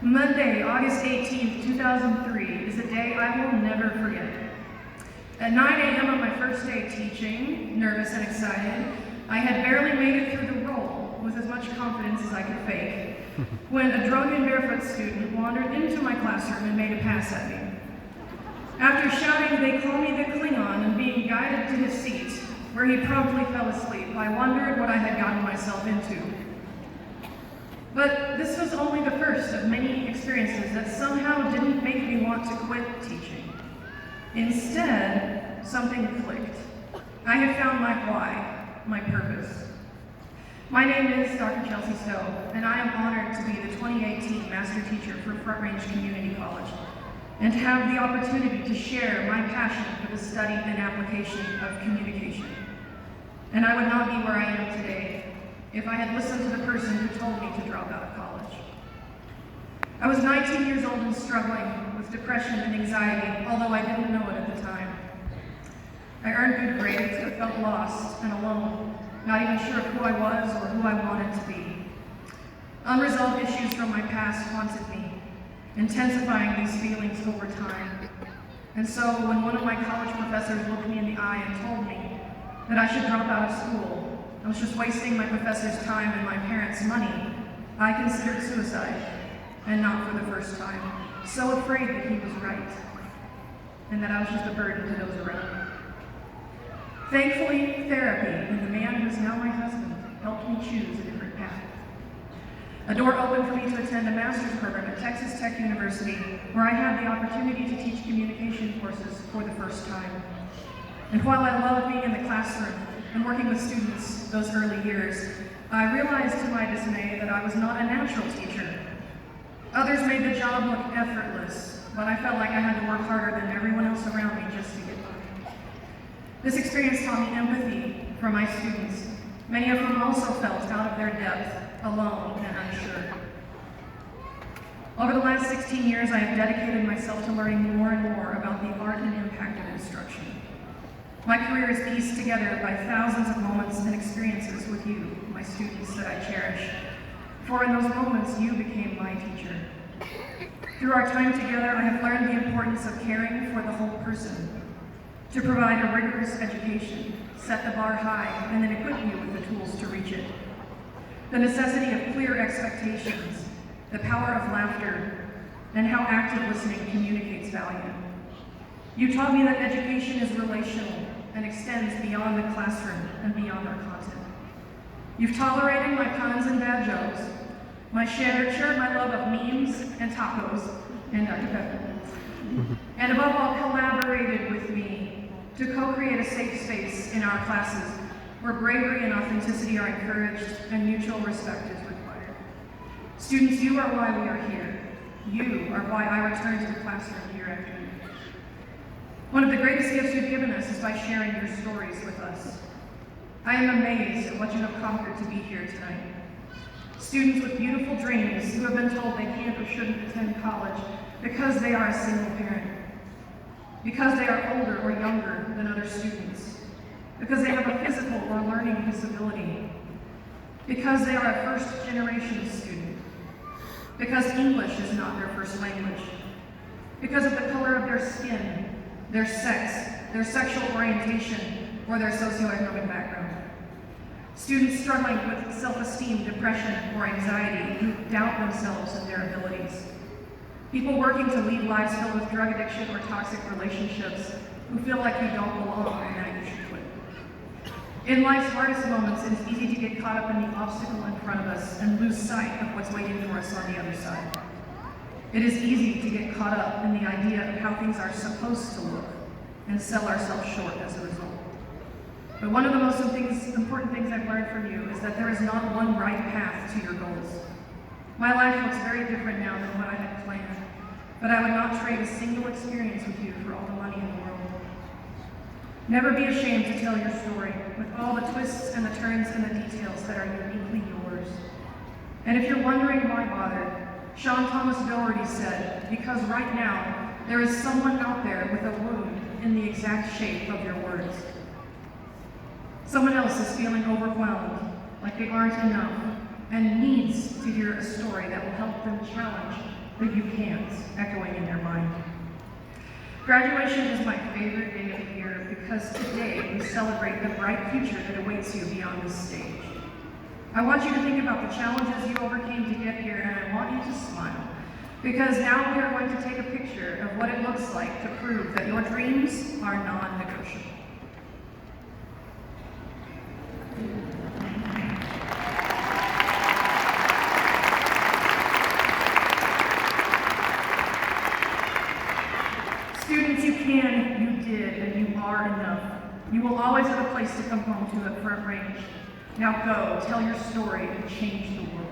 Monday, August 18th, 2003 is a day I will never forget. At 9 a.m. on my first day teaching, nervous and excited, I had barely made it through the roll with as much confidence as I could fake, when a drunken barefoot student wandered into my classroom and made a pass at me. After shouting, "They call me the Klingon," and being guided to his seat, where he promptly fell asleep, I wondered what I had gotten myself into. But this was only the first of many experiences that somehow didn't make me want to quit teaching. Instead, something clicked. I had found my why, my purpose. My name is Dr. Chelsea Stowe, and I am honored to be the 2018 Master Teacher for Front Range Community College, and to have the opportunity to share my passion for the study and application of communication. And I would not be where I am today if I had listened to the person who told me to drop out of college. I was 19 years old and struggling with depression and anxiety, although I didn't know it at the time. I earned good grades, but felt lost and alone, not even sure of who I was or who I wanted to be. Unresolved issues from my past haunted me, intensifying these feelings over time. And so when one of my college professors looked me in the eye and told me that I should drop out of school, I was just wasting my professor's time and my parents' money, I considered suicide, and not for the first time, so afraid that he was right, and that I was just a burden to those around me. Thankfully, therapy and the man who is now my husband helped me choose a different path. A door opened for me to attend a master's program at Texas Tech University, where I had the opportunity to teach communication courses for the first time. And while I loved being in the classroom and working with students those early years, I realized to my dismay that I was not a natural teacher. Others made the job look effortless, but I felt like I had to work harder than everyone else around me just to get by. This experience taught me empathy for my students, many of whom also felt out of their depth, alone and unsure. Over the last 16 years, I have dedicated myself to learning more and more about the art and impact of instruction. My career is pieced together by thousands of moments and experiences with you, my students that I cherish. For in those moments, you became my teacher. Through our time together, I have learned the importance of caring for the whole person, to provide a rigorous education, set the bar high, and then equip you with the tools to reach it. The necessity of clear expectations, the power of laughter, and how active listening communicates value. You taught me that education is relational and extends beyond the classroom and beyond our content. You've tolerated my puns and bad jokes, shared my love of memes and tacos and Dr. Pepper, and above all, collaborated with me to co-create a safe space in our classes where bravery and authenticity are encouraged and mutual respect is required. Students, you are why we are here. You are why I return to the classroom year after year. One of the greatest gifts you've given us is by sharing your stories with us. I am amazed at what you have conquered to be here tonight. Students with beautiful dreams who have been told they can't or shouldn't attend college because they are a single parent, because they are older or younger than other students, because they have a physical or learning disability, because they are a first-generation student, because English is not their first language, because of the color of their skin, their sex, their sexual orientation, or their socioeconomic background. Students struggling with self-esteem, depression, or anxiety who doubt themselves and their abilities. People working to lead lives filled with drug addiction or toxic relationships who feel like you don't belong and that you should quit. In life's hardest moments, it is easy to get caught up in the obstacle in front of us and lose sight of what's waiting for us on the other side. It is easy to get caught up in the idea of how things are supposed to look and sell ourselves short as a result. But one of the most important things I've learned from you is that there is not one right path to your goals. My life looks very different now than what I had planned, but I would not trade a single experience with you for all the money in the world. Never be ashamed to tell your story with all the twists and the turns and the details that are uniquely yours. And if you're wondering why bother, Sean Thomas Doherty said, because right now, there is someone out there with a wound in the exact shape of your words. Someone else is feeling overwhelmed, like they aren't enough, and needs to hear a story that will help them challenge but you can't, echoing in their mind. Graduation is my favorite day of the year because today we celebrate the bright future that awaits you beyond this stage. I want you to think about the challenges you overcame to get here, and I want you to smile, because now we are going to take a picture of what it looks like to prove that your dreams are non-negotiable. Students, you can, you did, and you are enough. You will always have a place to come home to at Front Range. Now go, tell your story, and change the world.